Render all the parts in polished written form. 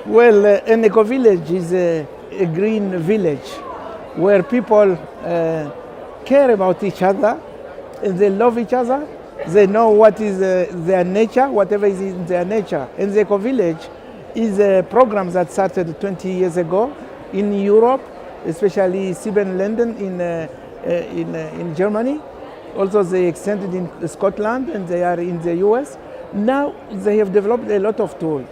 Well, an eco-village is a green village where people care about each other and they love each other. They know what is their nature, whatever is in their nature. And the eco-village is a program that started 20 years ago in Europe, especially Sieben London in Germany. Also, they extended in Scotland and they are in the US. Now they have developed a lot of tools.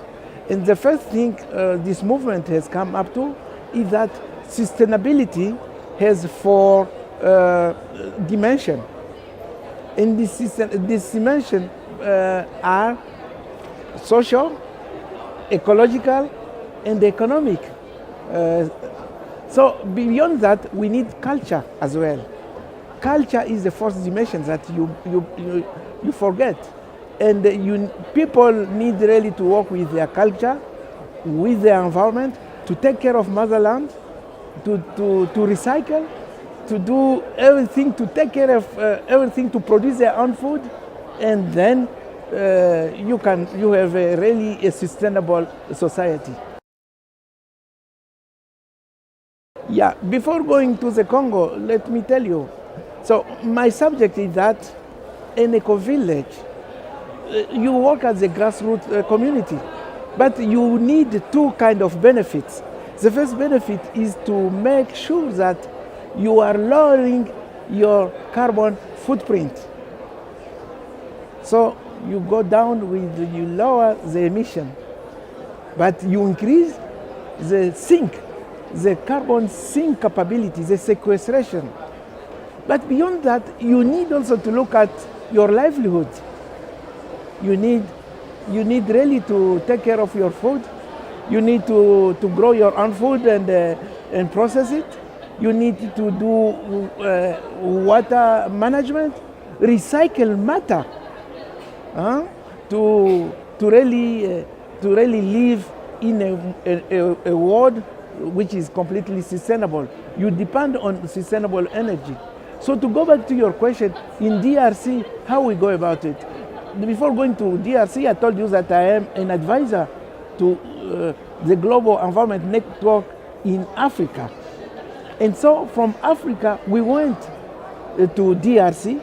And the first thing this movement has come up to is that sustainability has four dimensions. And this dimension are social, ecological, and economic. So beyond that, we need culture as well. Culture is the fourth dimension that you forget. And people need really to work with their culture, with their environment, to take care of motherland, to recycle, to do everything, to take care of everything, to produce their own food, and then you have a sustainable society. Yeah, before going to the Congo, let me tell you. So my subject is that in eco-village, you work as a grassroots community, but you need two kinds of benefits. The first benefit is to make sure that you are lowering your carbon footprint. So you go down you lower the emission, but you increase the carbon sink capability, the sequestration. But beyond that, you need also to look at your livelihood. You need really to take care of your food. You need to grow your own food and process it. You need to do water management, recycle matter, to really live in a world which is completely sustainable. You depend on sustainable energy. So to go back to your question, in DRC, how we go about it? Before going to DRC, I told you that I am an advisor to the Global Environment Network in Africa. And so from Africa, we went to DRC,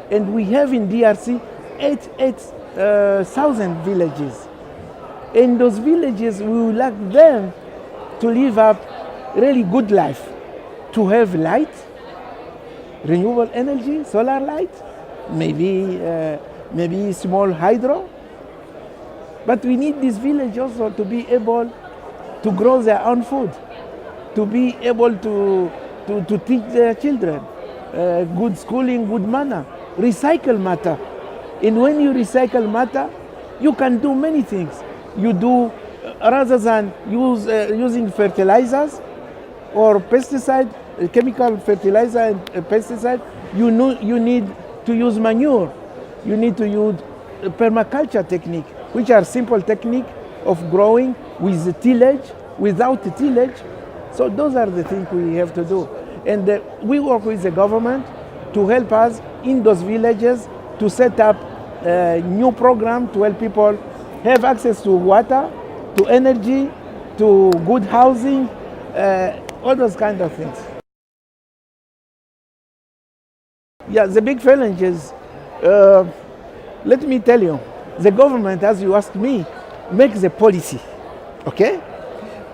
and we have in DRC 8,000 villages. In those villages, we would like them to live up really good life, to have light, renewable energy, solar light, maybe small hydro. But we need this village also to be able to grow their own food, to be able to teach their children good schooling, good manner, recycle matter. And when you recycle matter, you can do many things. You do, rather than using fertilizers or pesticide, chemical fertilizer and pesticide, you need to use manure. You need to use permaculture technique, which are simple technique of growing with tillage, without tillage. So those are the things we have to do. And we work with the government to help us in those villages to set up a new program to help people have access to water, to energy, to good housing, all those kind of things. Yeah, the big challenge is, let me tell you, the government, as you asked me, makes the policy, okay?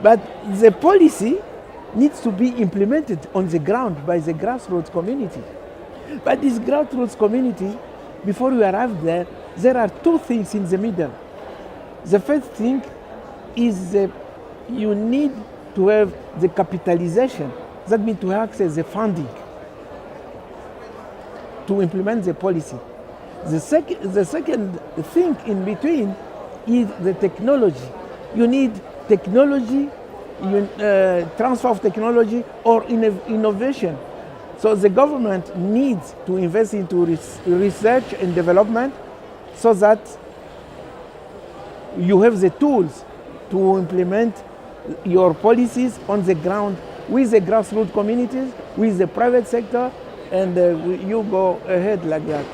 But the policy needs to be implemented on the ground by the grassroots community. But this grassroots community, before we arrive there are two things in the middle. The first thing is you need to have the capitalization. That means to access the funding to implement the policy. The second thing in between is the technology. You need technology, transfer of technology or innovation. So the government needs to invest into research and development so that you have the tools to implement your policies on the ground with the grassroots communities, with the private sector, and you go ahead like that.